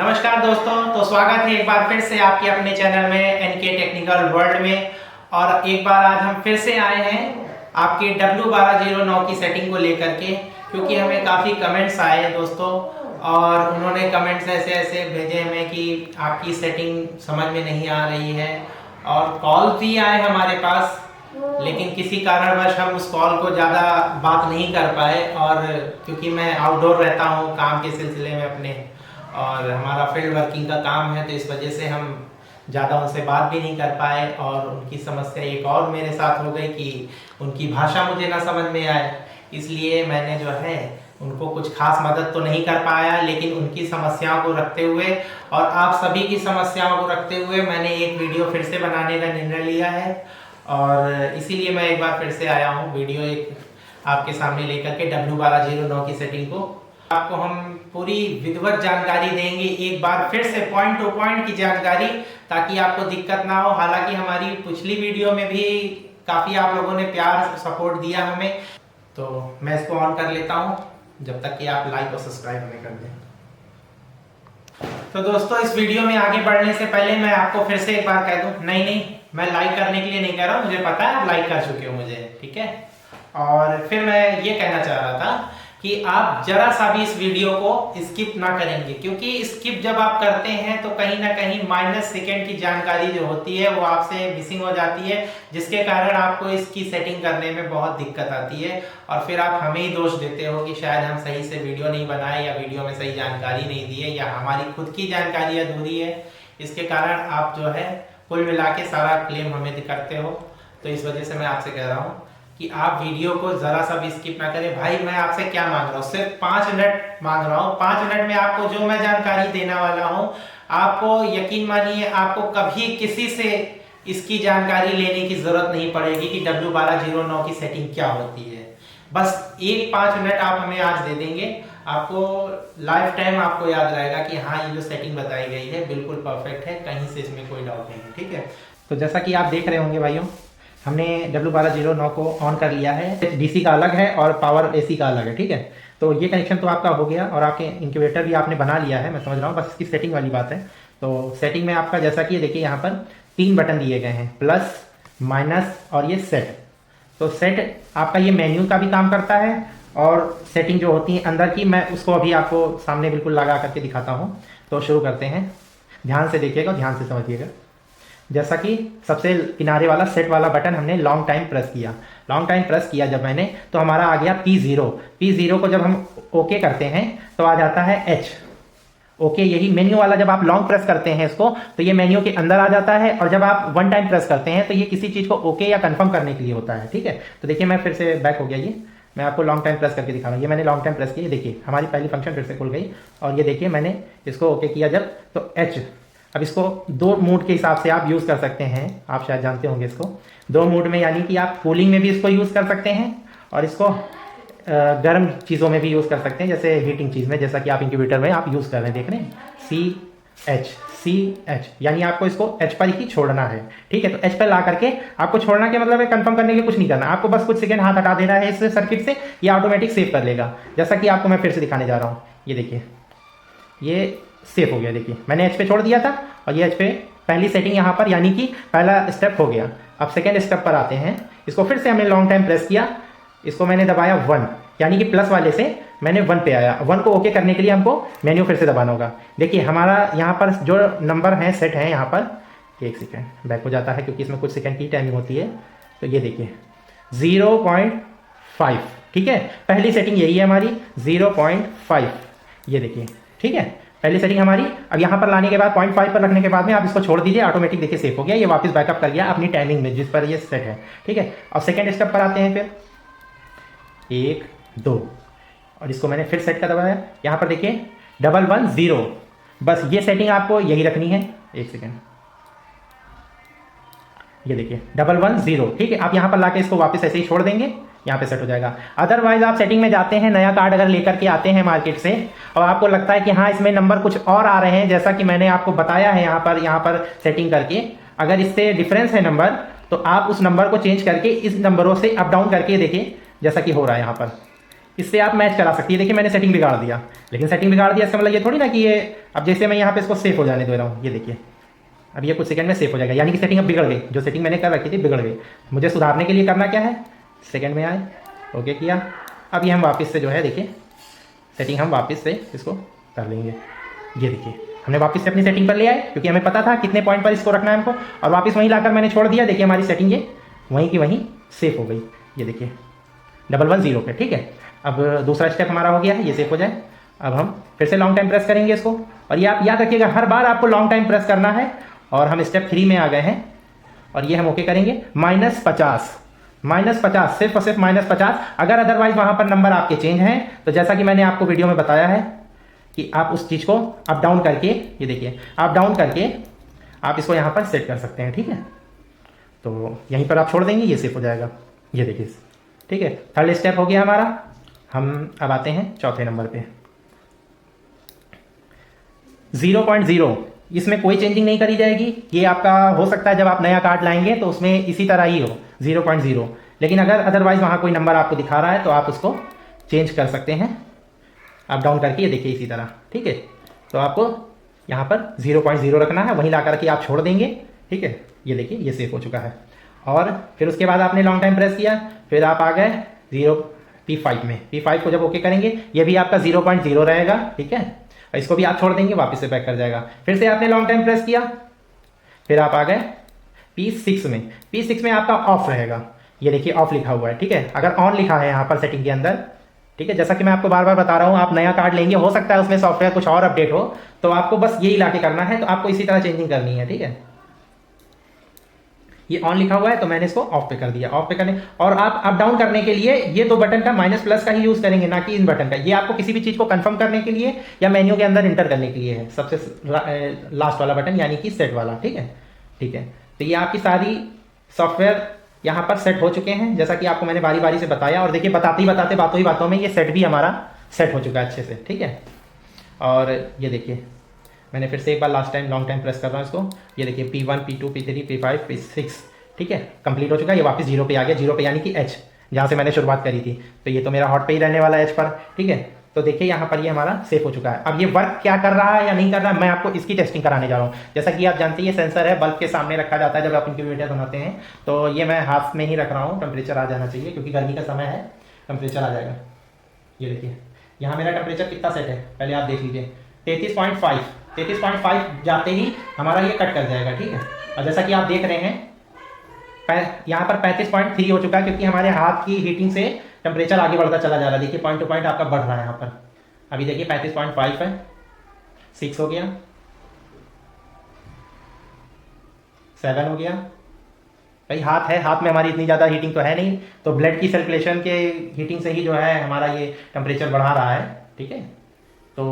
नमस्कार दोस्तों, तो स्वागत है एक बार फिर से आपके अपने चैनल में एनके टेक्निकल वर्ल्ड में। और एक बार आज हम फिर से आए हैं आपके W1209 की सेटिंग को लेकर के, क्योंकि हमें काफ़ी कमेंट्स आए हैं दोस्तों, और उन्होंने कमेंट्स ऐसे ऐसे भेजे हमें कि आपकी सेटिंग समझ में नहीं आ रही है। और कॉल भी आए हमारे पास, लेकिन किसी कारणवश हम उस कॉल को ज़्यादा बात नहीं कर पाए। और क्योंकि मैं आउटडोर रहता हूँ काम के सिलसिले में अपने, और हमारा फील्ड वर्किंग का काम है, तो इस वजह से हम ज़्यादा उनसे बात भी नहीं कर पाए। और उनकी समस्या एक और मेरे साथ हो गई कि उनकी भाषा मुझे ना समझ में आए, इसलिए मैंने जो है उनको कुछ खास मदद तो नहीं कर पाया। लेकिन उनकी समस्याओं को रखते हुए और आप सभी की समस्याओं को रखते हुए मैंने एक वीडियो फिर से बनाने का निर्णय लिया है। और इसीलिए मैं एक बार फिर से आया हूँ वीडियो एक आपके सामने लेकर के W1209 की सेटिंग को। आपको हम पूरी विधिवत जानकारी देंगे, एक बार फिर से पॉइंट टू पॉइंट की जानकारी, ताकि आपको दिक्कत ना हो। हालांकि हमारी पिछली वीडियो में भी काफ़ी आप लोगों ने प्यार सपोर्ट दिया हमें, तो मैं इसको ऑन कर लेता हूं जब तक कि आप लाइक और सब्सक्राइब हमें कर दें। तो दोस्तों, इस वीडियो में आगे बढ़ने से पहले मैं आपको फिर से एक बार कह दूं, नहीं, मैं लाइक करने के लिए नहीं कह रहा हूं, मुझे पता है आप लाइक कर चुके हो मुझे, ठीक है। और फिर मैं ये कहना चाह रहा था कि आप जरा सा भी इस वीडियो को स्किप ना करेंगे, क्योंकि स्किप जब आप करते हैं तो कहीं ना कहीं माइनस सेकेंड की जानकारी जो होती है वो आपसे मिसिंग हो जाती है, जिसके कारण आपको इसकी सेटिंग करने में बहुत दिक्कत आती है। और फिर आप हमें ही दोष देते हो कि शायद हम सही से वीडियो नहीं बनाए, या वीडियो में सही जानकारी नहीं दी है, या हमारी खुद की जानकारी अधूरी है। इसके कारण आप जो है कुल मिला के सारा क्लेम हमें करते हो। तो इस वजह से मैं आपसे कह रहा हूँ कि आप वीडियो को जरा सा भी स्किप ना करें। भाई, मैं आपसे क्या मांग रहा हूँ, सिर्फ 5 मिनट मांग रहा हूँ। 5 मिनट में आपको जो मैं जानकारी देने वाला हूँ, आपको यकीन मानिए आपको कभी किसी से इसकी जानकारी लेने की जरूरत नहीं पड़ेगी कि W1209 की सेटिंग क्या होती है। बस 5 मिनट आप हमें आज दे देंगे, आपको लाइफ टाइम आपको याद रहेगा कि हाँ, ये जो सेटिंग बताई गई है बिल्कुल परफेक्ट है, कहीं से इसमें कोई डाउट नहीं है, ठीक है। तो जैसा कि आप देख रहे होंगे भाइयों, हमने W1209 को ऑन कर लिया है। डीसी का अलग है और पावर एसी का अलग है, ठीक है। तो ये कनेक्शन तो आपका हो गया, और आपके इंक्यूबेटर भी आपने बना लिया है, मैं समझ रहा हूँ, बस इसकी सेटिंग वाली बात है। तो सेटिंग में आपका जैसा कि देखिए यहाँ पर 3 बटन दिए गए हैं, प्लस, माइनस और ये सेट। तो सेट आपका ये मेन्यू का भी काम करता है, और सेटिंग जो होती है अंदर की, मैं उसको अभी आपको सामने बिल्कुल लगा करके दिखाता हूँ। तो शुरू करते हैं, ध्यान से देखिएगा, ध्यान से समझिएगा। जैसा कि सबसे किनारे वाला सेट वाला बटन हमने लॉन्ग टाइम प्रेस किया जब मैंने, तो हमारा आ गया P0 को जब हम ओके करते हैं तो आ जाता है H। ओके, यही मेन्यू वाला, जब आप लॉन्ग प्रेस करते हैं इसको तो ये मेन्यू के अंदर आ जाता है, और जब आप 1 टाइम प्रेस करते हैं तो ये किसी चीज़ को ओके या कंफर्म करने के लिए होता है, ठीक है। तो देखिए, मैं फिर से बैक हो गया, ये मैं आपको लॉन्ग टाइम प्रेस करके दिखा रहा हूँ। ये मैंने लॉन्ग टाइम प्रेस किया, देखिए हमारी पहली फंक्शन फिर से खुल गई। और ये देखिए मैंने इसको ओके किया जब, तो H। अब इसको 2 मूड के हिसाब से आप यूज़ कर सकते हैं, आप शायद जानते होंगे इसको 2 मूड में, यानी कि आप कूलिंग में भी इसको यूज़ कर सकते हैं, और इसको गर्म चीज़ों में भी यूज़ कर सकते हैं, जैसे हीटिंग चीज़ में, जैसा कि आप इंक्यूबेटर में आप यूज़ कर रहे हैं, देख रहे हैं, CH, यानी आपको इसको H पर ही छोड़ना है, ठीक है। तो H पर ला करके आपको छोड़ना के मतलब है कंफर्म करने के कुछ नहीं करना, आपको बस कुछ सेकंड हाथ हटा देना है इस सर्किट से, ये ऑटोमेटिक सेव कर लेगा। जैसा कि आपको मैं फिर से दिखाने जा रहा हूँ, ये देखिए, ये सेव हो गया। देखिए मैंने H पे छोड़ दिया था, और ये H पे पहली सेटिंग यहाँ पर, यानी कि पहला स्टेप हो गया। अब सेकेंड स्टेप पर आते हैं, इसको फिर से हमने लॉन्ग टाइम प्रेस किया, इसको मैंने दबाया 1, यानी कि प्लस वाले से मैंने 1 पे आया। 1 को ओके करने के लिए हमको मेन्यू फिर से दबाना होगा। देखिए हमारा यहाँ पर जो नंबर है सेट है, यहाँ पर 1 सेकेंड बैक हो जाता है, क्योंकि इसमें कुछ सेकेंड की टाइमिंग होती है। तो ये देखिए 0.5, ठीक है, पहली सेटिंग यही है हमारी, 0.5, ये देखिए, ठीक है, पहली सेटिंग हमारी। अब यहाँ पर लाने के बाद 0.5 पर रखने के बाद में आप इसको छोड़ दीजिए, ऑटोमेटिक देखिए सेफ हो गया, ये वापस बैकअप कर गया अपनी टाइमिंग में जिस पर ये सेट है, ठीक है। अब सेकेंड स्टेप पर आते हैं, फिर 1, 2, और इसको मैंने फिर सेट कर दबाया, यहाँ पर देखिए 110, बस ये सेटिंग आपको यही रखनी है। 1 सेकेंड, ये देखिए 110, ठीक है। आप यहाँ पर लाके इसको वापस ऐसे ही छोड़ देंगे, यहाँ पे सेट हो जाएगा। अदरवाइज आप सेटिंग में जाते हैं, नया कार्ड अगर लेकर के आते हैं मार्केट से, और आपको लगता है कि हाँ इसमें नंबर कुछ और आ रहे हैं, जैसा कि मैंने आपको बताया है यहाँ पर सेटिंग करके, अगर इससे डिफरेंस है नंबर, तो आप उस नंबर को चेंज करके इस नंबरों से अप डाउन करके देखिए, जैसा कि हो रहा है यहाँ पर, इससे आप मैच करा सकती है। देखिए मैंने सेटिंग बिगाड़ दिया, लेकिन सेटिंग बिगाड़ दिया इसका मतलब ये थोड़ी ना कि ये, अब जैसे मैं यहाँ पे इसको सेफ हो जाने दे रहा हूँ, ये देखिए अब ये कुछ सेकंड में सेफ हो जाएगा, यानी कि सेटिंग अब बिगड़ गई, जो सेटिंग मैंने कर रखी थी बिगड़ गई। मुझे सुधारने के लिए करना क्या है, सेकंड में आए, ओके किया। अब ये हम वापस से जो है देखिए सेटिंग हम वापस से इसको कर लेंगे। ये देखिए हमने वापस से अपनी सेटिंग पर ले आए, क्योंकि हमें पता था कितने पॉइंट पर इसको रखना है हमको, और वापस वहीं लाकर मैंने छोड़ दिया। देखिए हमारी सेटिंग ये वहीं की वहीं सेफ हो गई। ये देखिए 110 पे, ठीक है। अब दूसरा स्टेप हमारा हो गया है, ये सेफ हो जाए। अब हम फिर से लॉन्ग टाइम प्रेस करेंगे इसको, और ये आप याद रखिएगा हर बार आपको लॉन्ग टाइम प्रेस करना है। और हम स्टेप 3 में आ गए हैं, और ये हम ओके करेंगे। -50 सिर्फ और सिर्फ -50। अगर अदरवाइज वहां पर नंबर आपके चेंज हैं, तो जैसा कि मैंने आपको वीडियो में बताया है कि आप उस चीज़ को अप डाउन करके, ये देखिए अप डाउन करके आप इसको यहाँ पर सेट कर सकते हैं, ठीक है। तो यहीं पर आप छोड़ देंगे, ये सेफ हो जाएगा। ये देखिए, ठीक है, थर्ड स्टेप हो गया हमारा। हम अब आते हैं चौथे नंबर पे, 0.0। इसमें कोई चेंजिंग नहीं करी जाएगी। ये आपका हो सकता है जब आप नया कार्ड लाएंगे तो उसमें इसी तरह ही हो 0.0, लेकिन अगर अदरवाइज वहाँ कोई नंबर आपको दिखा रहा है तो आप उसको चेंज कर सकते हैं अप डाउन करके। ये देखिए इसी तरह, ठीक है। तो आपको यहाँ पर 0.0 रखना है, वहीं ला करके आप छोड़ देंगे, ठीक है। ये देखिए ये सेफ हो चुका है। और फिर उसके बाद आपने लॉन्ग टाइम प्रेस किया, फिर आप आ गए P5 में। P5 को जब ओके करेंगे, ये भी आपका 0.0 रहेगा, ठीक है। और इसको भी आप छोड़ देंगे, वापस से बैक कर जाएगा। फिर से आपने लॉन्ग टाइम प्रेस किया, फिर आप आ गए P6 में। P6 में आपका ऑफ रहेगा, ये देखिए ऑफ लिखा हुआ है, ठीक है। अगर ऑन लिखा है यहाँ पर सेटिंग के अंदर, ठीक है, जैसा कि मैं आपको बार बार बता रहा हूँ, आप नया कार्ड लेंगे, हो सकता है उसमें सॉफ्टवेयर कुछ और अपडेट हो, तो आपको बस यही ला के करना है। तो आपको इसी तरह चेंजिंग करनी है, ठीक है। ये ऑन लिखा हुआ है तो मैंने इसको ऑफ पे कर दिया। ऑफ पे करने, और आप अप डाउन करने के लिए ये दो बटन का माइनस प्लस का ही यूज करेंगे, ना कि इन बटन का। ये आपको किसी भी चीज को कंफर्म करने के लिए या मेन्यू के अंदर इंटर करने के लिए है, सबसे लास्ट वाला बटन, यानी कि सेट वाला, ठीक है, ठीक है। तो ये आपकी सारी सॉफ्टवेयर यहाँ पर सेट हो चुके हैं, जैसा कि आपको मैंने बारी बारी से बताया। और देखिए बताते ही बताते बातों ही बातों में ये सेट भी हमारा सेट हो चुका है अच्छे से, ठीक है। और ये देखिए मैंने फिर से एक बार last time long time press कर रहा हूँ इसको। ये देखिए P1 P2 P3 P5 P6, ठीक है, कंप्लीट हो चुका है। ये वापस 0 पे आ गया, 0 पे यानी कि H, जहाँ से मैंने शुरुआत करी थी। तो ये तो मेरा हॉट पे ही रहने वाला है H पर, ठीक है। तो देखिए यहाँ पर ये हमारा सेफ हो चुका है। अब ये वर्क क्या कर रहा है या नहीं कर रहा है, मैं आपको इसकी टेस्टिंग कराने जा रहा हूँ। जैसा कि आप जानते हैं ये सेंसर है, बल्ब के सामने रखा जाता है जब आप इंक्यूबेटर बनाते हैं। तो ये मैं हाथ में ही रख रहा हूँ, टेम्परेचर आ जाना चाहिए, क्योंकि गर्मी का समय है, टेम्परेचर आ जाएगा। ये देखिए यहाँ मेरा टेम्परेचर कितना सेट है, पहले आप देख लीजिए, 33.5 जाते ही हमारा ये कट कर जाएगा, ठीक है। और जैसा कि आप देख रहे हैं यहाँ पर 35.3 हो चुका है, क्योंकि हमारे हाथ की हीटिंग से टेम्परेचर आगे बढ़ता चला जा रहा है। देखिए पॉइंट टू पॉइंट आपका बढ़ रहा है यहाँ पर। अभी देखिए 35.5 है, 6 हो गया, 7 हो गया। भाई हाथ है, हाथ में हमारी इतनी ज़्यादा हीटिंग तो है नहीं, तो ब्लड की सर्कुलेशन के हीटिंग से ही जो है हमारा ये टेम्परेचर बढ़ा रहा है, ठीक है। तो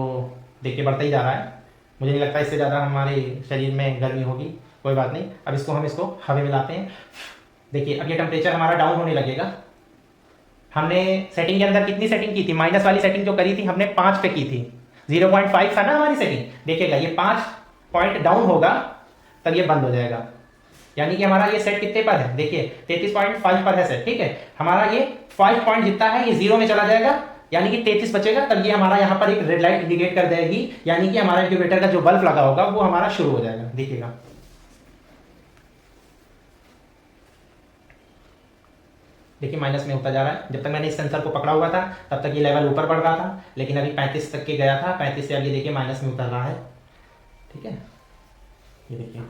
देखिए बढ़ता ही जा रहा है। मुझे नहीं लगता इससे ज़्यादा हमारे शरीर में गर्मी होगी, कोई बात नहीं। अब हम इसको हवा में लाते हैं। देखिए अब ये टेम्परेचर हमारा डाउन होने लगेगा। हमने सेटिंग के अंदर कितनी सेटिंग की थी, माइनस वाली सेटिंग जो करी थी हमने 5 पे की थी, 0.5 था ना हमारी सेटिंग। देखिएगा ये 5 पॉइंट डाउन होगा तब ये बंद हो जाएगा, यानी कि हमारा ये सेट कितने पर है, देखिए 33.5 पर है सेट, ठीक है। हमारा ये 5 पॉइंट जितना है ये 0 में चला जाएगा, यानी कि 33 बचेगा। तब ये हमारा यहाँ पर एक रेड लाइट इंडिकेट कर देगी, यानी कि हमारा इंक्यूबेटर का जो बल्ब लगा होगा वो हमारा शुरू हो जाएगा। देखिएगा देखिए माइनस में होता जा रहा है। जब तक मैंने इस सेंसर को पकड़ा हुआ था तब तक ये लेवल ऊपर बढ़ रहा था, लेकिन अभी 35 तक के गया था, 35 से अब ये देखिए माइनस में उतर रहा है, ठीक है। ये देखिए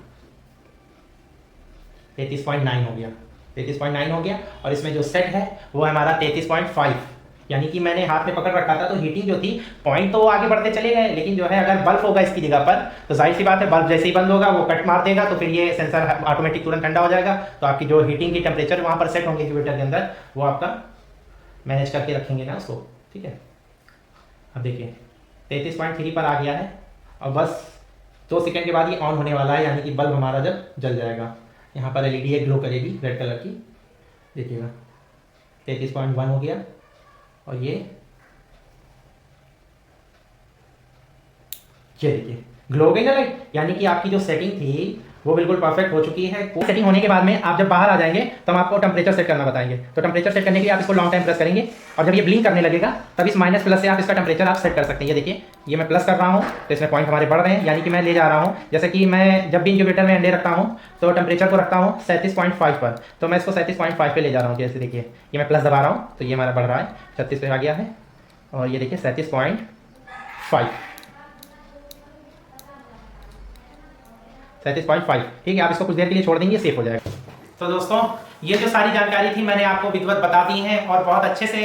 33.9 हो गया, 33.9 हो गया। और इसमें जो सेट है वो हमारा 33.5, यानी कि मैंने हाथ में पकड़ रखा था तो हीटिंग जो थी पॉइंट तो आगे बढ़ते चले गए, लेकिन जो है अगर बल्ब होगा इसकी जगह पर तो जाहिर सी बात है बल्ब जैसे ही बंद होगा वो कट मार देगा, तो फिर ये सेंसर ऑटोमेटिक तुरंत ठंडा हो जाएगा। तो आपकी जो हीटिंग की टेम्परेचर वहाँ पर सेट होंगे इंक्यूबेटर के अंदर, वो आपका मैनेज करके रखेंगे ना उसको, ठीक है। अब देखिए 33.3 पर आ गया है, और बस 2 सेकेंड के बाद ये ऑन होने वाला है, यानी कि बल्ब हमारा जब जल जाएगा। यहाँ पर एलईडी ग्लो करेगी रेड कलर की, देखिएगा 33.1 हो गया। और ये देखिए ग्लो हो गई ना लाइट, यानी कि आपकी जो सेटिंग थी वो बिल्कुल परफेक्ट हो चुकी है। सेटिंग होने के बाद में आप जब बाहर आ जाएंगे तो हम आपको टेम्परेचर सेट करना बताएंगे। तो टेम्परेचर सेट करने के लिए आप इसको लॉन्ग टाइम प्रेस करेंगे और जब ये ब्लिंक करने लगेगा तब इस माइनस प्लस से आप इसका टेम्परेचर आप सेट कर सकते हैं। ये देखिए, ये मैं प्लस कर रहा हूँ तो इसमें पॉइंट हमारे बढ़ रहे हैं, यानी कि मैं ले जा रहा हूँ। जैसे कि मैं जब भी इंक्यूबेटर में अंडे रखता हूँ तो टेम्परेचर को रखता हूँ 37.5 पर, तो मैं इसको 37.5 पे ले जा रहा हूँ। जैसे देखिए, ये मैं प्लस दबा रहा हूँ तो ये हमारा बढ़ रहा है, 36 पे आ गया है। और ये देखिए 37.5, ठीक है। आप इसको कुछ देर के लिए छोड़ देंगे, सेफ हो जाएगा। तो दोस्तों, ये जो सारी जानकारी थी मैंने आपको विधिवत बता दी है और बहुत अच्छे से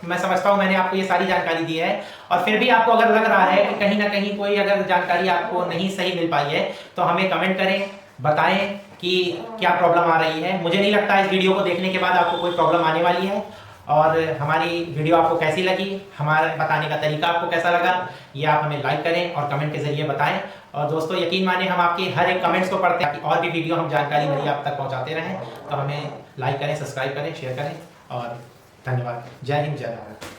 मैं समझता हूँ मैंने आपको ये सारी जानकारी दी है। और फिर भी आपको अगर लग रहा है कि कहीं ना कहीं कोई अगर जानकारी आपको नहीं सही मिल पाई है तो हमें कमेंट करें, बताएं कि क्या प्रॉब्लम आ रही है। मुझे नहीं लगता इस वीडियो को देखने के बाद आपको कोई प्रॉब्लम आने वाली है। और हमारी वीडियो आपको कैसी लगी, हमारे बताने का तरीका आपको कैसा लगा, ये आप हमें लाइक करें और कमेंट के जरिए बताएं। और दोस्तों, यकीन माने हम आपके हर एक कमेंट्स को पढ़ते हैं, और भी वीडियो हम जानकारी भरी आप तक पहुंचाते रहें। तो हमें लाइक करें, सब्सक्राइब करें, शेयर करें और धन्यवाद। जय हिंद, जय भारत।